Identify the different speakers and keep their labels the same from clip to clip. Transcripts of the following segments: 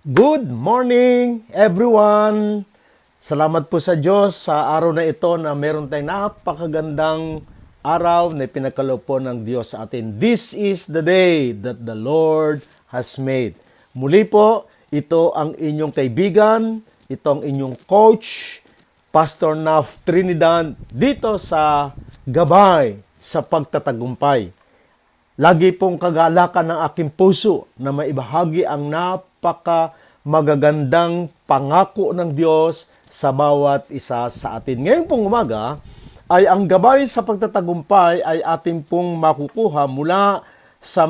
Speaker 1: Good morning, everyone! Salamat po sa Diyos sa araw na ito na meron tayong napakagandang araw na pinagkaloob po ng Diyos sa atin. This is the day that the Lord has made. Muli po, ito ang inyong kaibigan, ito ang inyong coach, Pastor Naf Trinidad, dito sa Gabay sa Pagtatagumpay. Lagi pong kagalakan ng aking puso na maibahagi ang magagandang pangako ng Diyos sa bawat isa sa atin. Ngayon pong umaga ay ang gabay sa pagtatagumpay ay ating pong makukuha mula sa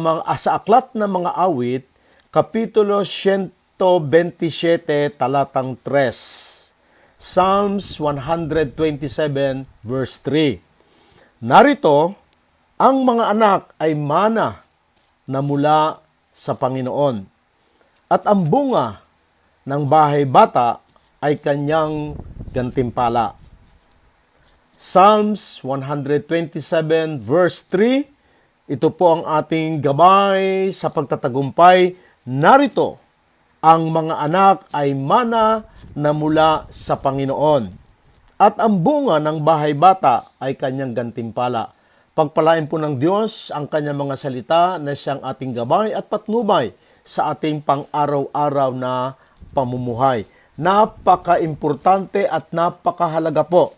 Speaker 1: aklat ng mga awit, Kapitulo 127, talatang 3. Psalms 127 verse 3. Narito, ang mga anak ay mana na mula sa Panginoon, at ang bunga ng bahay bata ay kanyang gantimpala. Psalms 127 verse 3, ito po ang ating gabay sa pagtatagumpay. Narito, ang mga anak ay mana na mula sa Panginoon, at ang bunga ng bahay bata ay kanyang gantimpala. Pagpalain po ng Diyos ang kanyang mga salita na siyang ating gabay at patnubay sa ating pang-araw-araw na pamumuhay. Napaka-importante at napakahalaga po.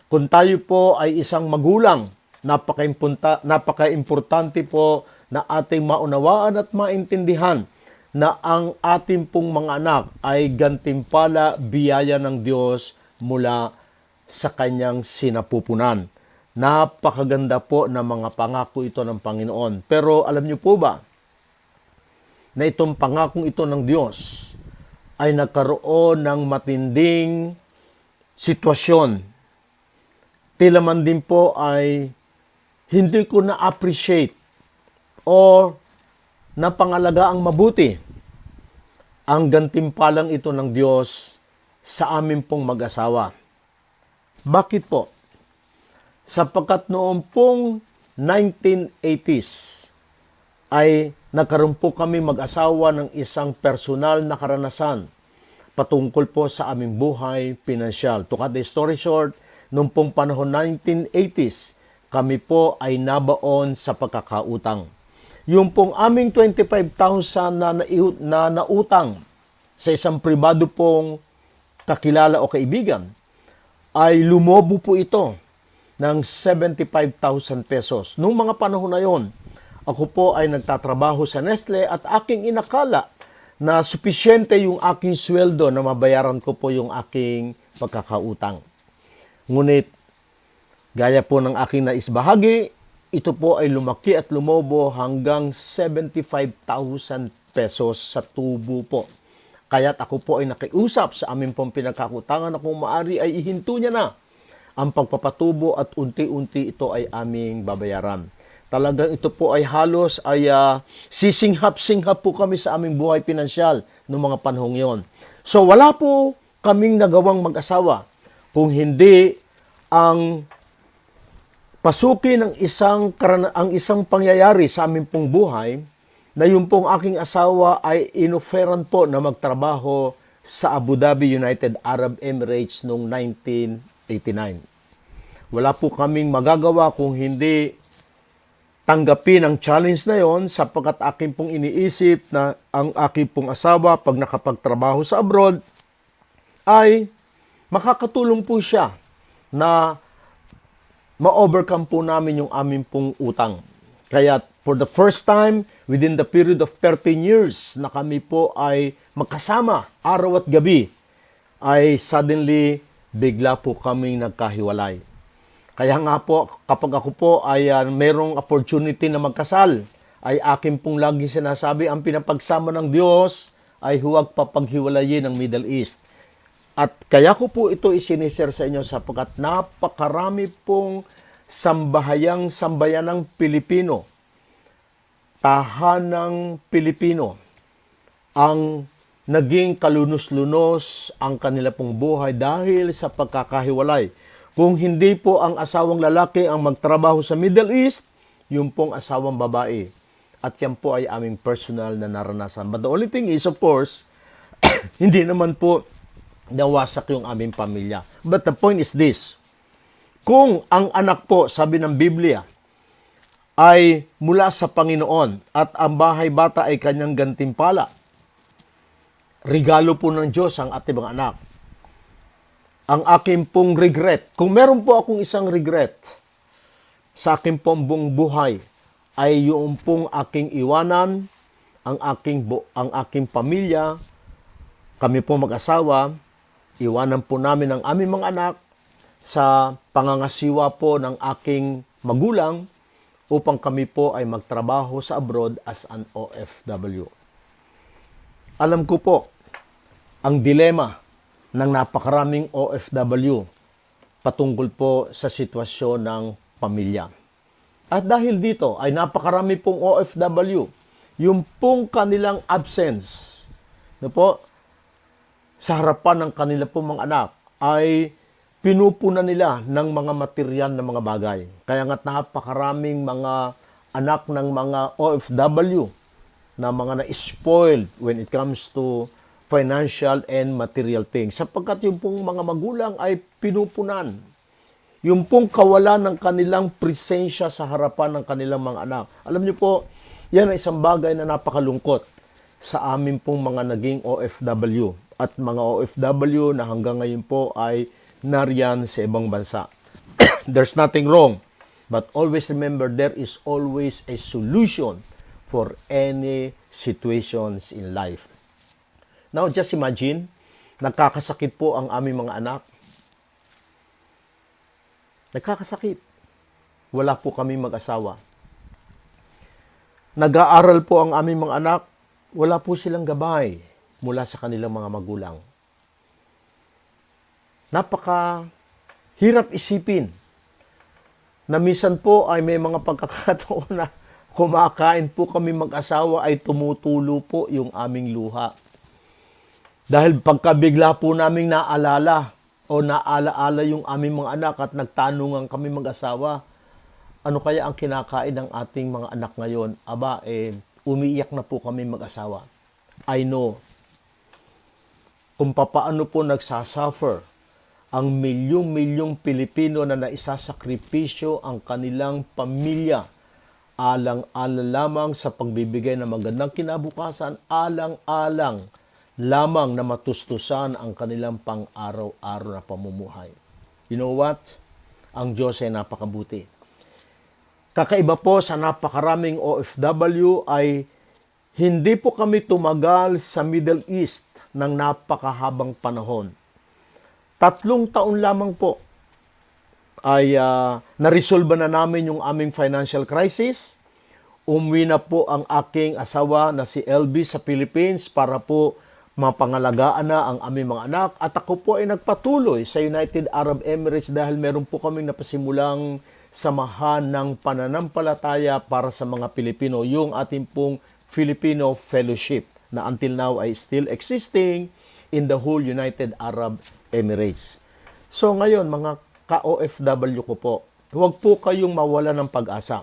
Speaker 1: Kung tayo po ay isang magulang, napaka-importante po na ating maunawaan at maintindihan na ang ating pong mga anak ay gantimpala biyaya ng Diyos mula sa kanyang sinapupunan. Napakaganda po na mga pangako ito ng Panginoon. Pero alam niyo po ba na itong pangakong ito ng Diyos ay nagkaroon ng matinding sitwasyon. Tila man din po ay hindi ko na-appreciate o napangalaga ang mabuti ang gantimpalang ito ng Diyos sa amin pong mag-asawa. Bakit po? Sapagkat noong pong 1980s ay nagkaroon po kami mag-asawa ng isang personal na karanasan patungkol po sa aming buhay pinansyal. To cut the story short, noong pong panahon 1980s, kami po ay nabaon sa pagkakautang. Yung pong aming 25,000 na nautang sa isang pribado pong kakilala o kaibigan, ay lumobo po ito ng 75,000 pesos. Noong mga panahon na yon, ako po ay nagtatrabaho sa Nestle at aking inakala na supisyente yung aking sweldo na mabayaran ko po yung aking pagkakautang. Ngunit, gaya po ng aking naisbahagi, ito po ay lumaki at lumobo hanggang 75,000 pesos sa tubo po. Kaya't ako po ay nakiusap sa amin pong pinagkakutangan na kung maari ay ihinto niya na ang pagpapatubo at unti-unti ito ay aming babayaran. Talagang ito po ay halos ay sisinghap-singhap po kami sa aming buhay pinansyal noong mga panahong yon. So wala po kaming nagawang mag-asawa kung hindi ang pasukin ng isang pangyayari sa aming pong buhay na yung pong aking asawa ay inoferan po na magtrabaho sa Abu Dhabi, United Arab Emirates noong 1989. Wala po kaming magagawa kung hindi tanggapin ang challenge na yon sapagkat aking pong iniisip na ang aking pong asawa pag nakapagtrabaho sa abroad ay makakatulong po siya na ma-overcome po namin yung aming pong utang. Kaya for the first time within the period of 13 years na kami po ay magkasama araw at gabi, ay suddenly bigla po kaming nagkahiwalay. Kaya nga po, kapag ako po ay merong opportunity na magkasal, ay akin pong lagi sinasabi, ang pinapagsama ng Diyos ay huwag papaghiwalayin ng Middle East. At kaya ko po ito isinishare sa inyo sapagkat napakarami pong sambayanang Pilipino, tahanang Pilipino, ang naging kalunos-lunos ang kanila pong buhay dahil sa pagkakahiwalay. Kung hindi po ang asawang lalaki ang magtrabaho sa Middle East, yung pong asawang babae. At yan po ay aming personal na naranasan. But the only thing is, of course, Hindi naman po nawasak yung aming pamilya. But the point is this, kung ang anak po, sabi ng Biblia, ay mula sa Panginoon at ang bahay bata ay kanyang gantimpala, regalo po ng Diyos ang ating mga anak. Ang aking pong regret, kung meron po akong isang regret sa aking pong buong buhay, ay yung pong aking iwanan, ang aking pamilya, kami po mag-asawa, iwanan po namin ang aming mga anak sa pangangasiwa po ng aking magulang upang kami po ay magtrabaho sa abroad as an OFW. Alam ko po ang dilema ng napakaraming OFW patungkol po sa sitwasyon ng pamilya. At dahil dito ay napakarami pong OFW, yung pong kanilang absence sa harapan ng kanila pong mga anak ay pinupunan nila ng mga material na mga bagay. Kaya nga't napakaraming mga anak ng mga OFW na mga na-spoiled when it comes to financial and material things. Sapagkat yung pong mga magulang ay pinupunan. Yung pong kawalan ng kanilang presensya sa harapan ng kanilang mga anak. Alam niyo po, yan ay isang bagay na napakalungkot sa amin pong mga naging OFW at mga OFW na hanggang ngayon po ay nariyan sa ibang bansa. There's nothing wrong, but always remember there is always a solution for any situations in life. Now, just imagine, nagkakasakit po ang aming mga anak. Nagkakasakit. Wala po kami mag-asawa. Nag-aaral po ang aming mga anak. Wala po silang gabay mula sa kanilang mga magulang. Napaka-hirap isipin na minsan po ay may mga pagkakataon na kumakain po kami mag-asawa ay tumutulo po yung aming luha. Dahil pagkabigla po naming naalala o naalaala yung aming mga anak at nagtanungan kami mag-asawa, ano kaya ang kinakain ng ating mga anak ngayon? Aba, umiiyak na po kami mag-asawa. I know kung papaano po nagsasuffer ang milyong-milyong Pilipino na naisasakripisyo ang kanilang pamilya alang-alang lamang sa pagbibigay ng magandang kinabukasan, alang-alang lamang na matustusan ang kanilang pang-araw-araw na pamumuhay. You know what? Ang Diyos ay napakabuti. Kakaiba po sa napakaraming OFW ay hindi po kami tumagal sa Middle East ng napakahabang panahon. 3 taon lamang po ay naresolba na namin yung aming financial crisis. Umuwi na po ang aking asawa na si LB sa Philippines para po mapangalagaan na ang aming mga anak. At ako po ay nagpatuloy sa United Arab Emirates dahil meron po kaming napasimulang samahan ng pananampalataya para sa mga Pilipino, yung ating pong Filipino Fellowship na until now ay still existing in the whole United Arab Emirates. So ngayon, mga ka-OFW ko po, huwag po kayong mawala ng pag-asa.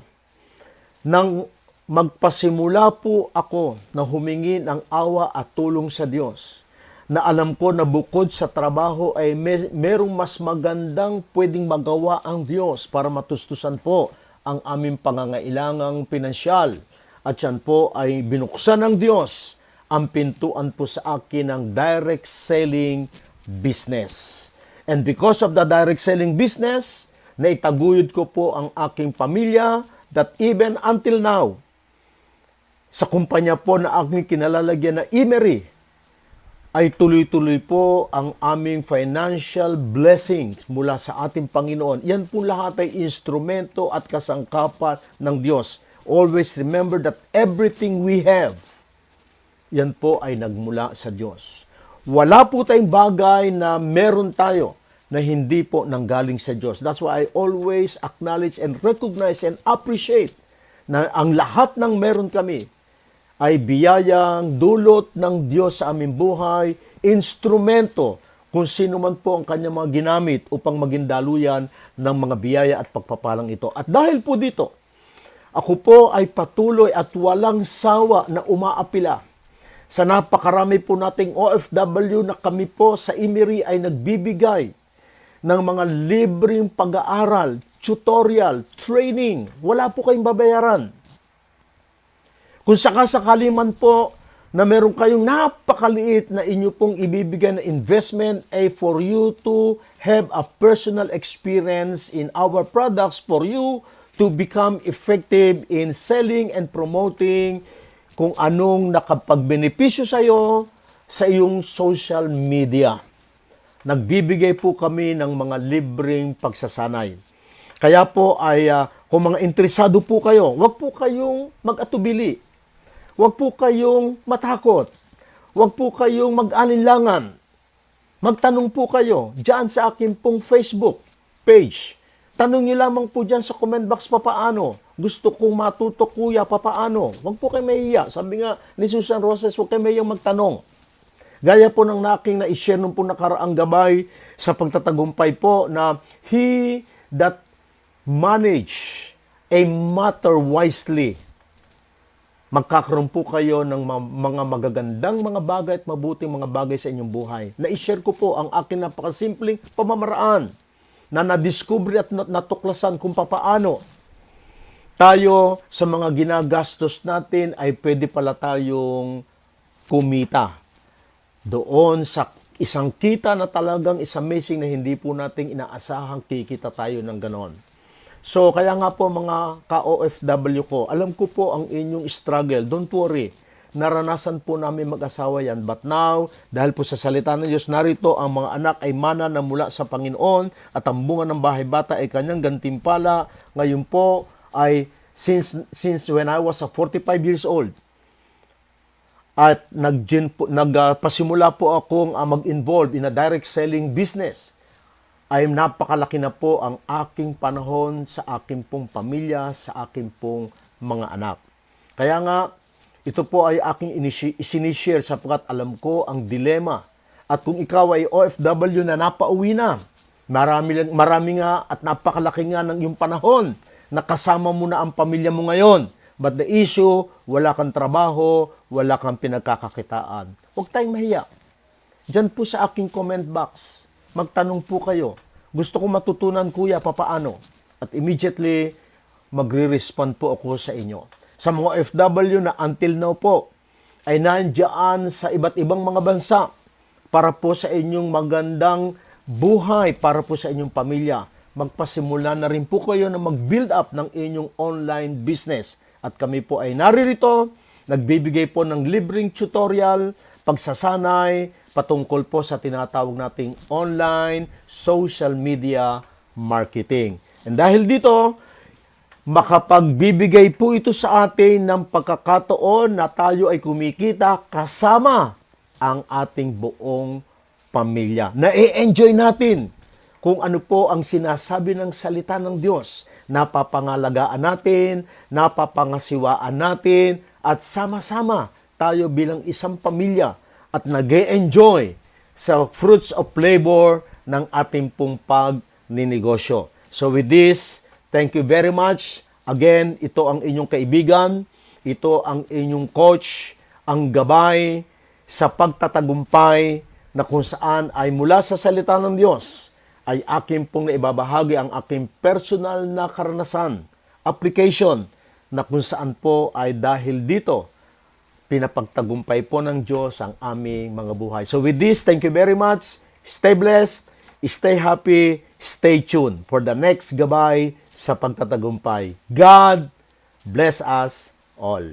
Speaker 1: Nang magpasimula po ako na humingi ng awa at tulong sa Diyos, na alam ko na bukod sa trabaho ay merong mas magandang pwedeng magawa ang Diyos para matustusan po ang aming pangangailangang pinansyal. At yan po ay binuksan ng Diyos ang pintuan po sa akin ng direct selling business. And because of the direct selling business, naitaguyod ko po ang aking pamilya that even until now, sa kumpanya po na aking kinalalagyan na Emery, ay tuloy-tuloy po ang aming financial blessings mula sa ating Panginoon. Yan po lahat ay instrumento at kasangkapan ng Diyos. Always remember that everything we have, yan po ay nagmula sa Diyos. Wala po tayong bagay na meron tayo na hindi po nanggaling sa Diyos. That's why I always acknowledge and recognize and appreciate na ang lahat ng meron kami ay biyayang dulot ng Diyos sa aming buhay, instrumento kung sino man po ang kanyang mga ginamit upang maging daluyan ng mga biyaya at pagpapalang ito. At dahil po dito, ako po ay patuloy at walang sawa na umaapila sa napakarami po nating OFW na kami po sa Imiri ay nagbibigay ng mga libreng pag-aaral, tutorial, training. Wala po kayong babayaran. Kung sakasakali man po na meron kayong napakaliit na inyo pong ibibigay na investment ay for you to have a personal experience in our products, for you to become effective in selling and promoting kung anong nakapagbenepisyo sa iyo sa iyong social media. Nagbibigay po kami ng mga libreng pagsasanay. Kaya po ay kung mga interesado po kayo, huwag po kayong mag-atubili. Huwag po kayong matakot. Huwag po kayong mag-alinlangan. Magtanong po kayo dyan sa akin pong Facebook page. Tanong niyo lamang po dyan sa comment box papaano. Gusto kong matuto kuya papaano. Huwag po kayo mahiya. Sabi nga ni Susan Roses, huwag kayo mahiyang magtanong. Gaya po ng naking na-share nung po nakaraang gabay sa pagtatagumpay po na he that manage a matter wisely. Magkakaroon po kayo ng mga magagandang mga bagay at mabuting mga bagay sa inyong buhay. Na-share ko po ang akin napakasimpleng pamamaraan na nadiskubre at natuklasan kung papaano tayo sa mga ginagastos natin ay pwede pala tayong kumita. Doon sa isang kita na talagang is amazing na hindi po nating inaasahang kikita tayo ng ganon. So, kaya nga po mga ka-OFW ko, alam ko po ang inyong struggle. Don't worry. Naranasan po namin mag-asawa yan. But now, dahil po sa salita ng Diyos, narito ang mga anak ay mana na mula sa Panginoon at ang bunga ng bahay bata ay kanyang gantimpala. Ngayon po ay since when I was 45 years old, at nagpasimula po akong mag-involve in a direct selling business, ay napakalaki na po ang aking panahon sa aking pong pamilya, sa aking pong mga anak. Kaya nga, ito po ay aking isinishare sapagkat alam ko ang dilema. At kung ikaw ay OFW na napauwi na, marami nga at napakalaki nga ng iyong panahon na kasama mo na ang pamilya mo ngayon. But the issue, wala kang trabaho, wala kang pinagkakakitaan. Huwag tayong mahiya. Diyan po sa aking comment box, magtanong po kayo. Gusto ko matutunan, kuya, papaano? At immediately, magre-respond po ako sa inyo. Sa mga OFW na until now po, ay nandiyan sa iba't ibang mga bansa para po sa inyong magandang buhay, para po sa inyong pamilya. Magpasimula na rin po kayo na mag-build up ng inyong online business. At kami po ay naririto, nagbibigay po ng libreng tutorial, pagsasanay, patungkol po sa tinatawag nating online social media marketing. And dahil dito, makapagbibigay po ito sa atin ng pagkakataon na tayo ay kumikita kasama ang ating buong pamilya. Na-enjoy natin kung ano po ang sinasabi ng salita ng Diyos. Napapangalagaan natin, napapangasiwaan natin, at sama-sama tayo bilang isang pamilya at nag-e-enjoy sa fruits of labor ng ating pong pagninegosyo. So with this, thank you very much. Again, ito ang inyong kaibigan, ito ang inyong coach, ang gabay sa pagtatagumpay na kung saan ay mula sa salita ng Diyos ay akin pong naibabahagi ang aking personal na karanasan, application, na kung saan po ay dahil dito, pinapagtagumpay po ng Diyos ang aming mga buhay. So with this, thank you very much. Stay blessed, stay happy, stay tuned for the next gabay sa pagtatagumpay. God bless us all.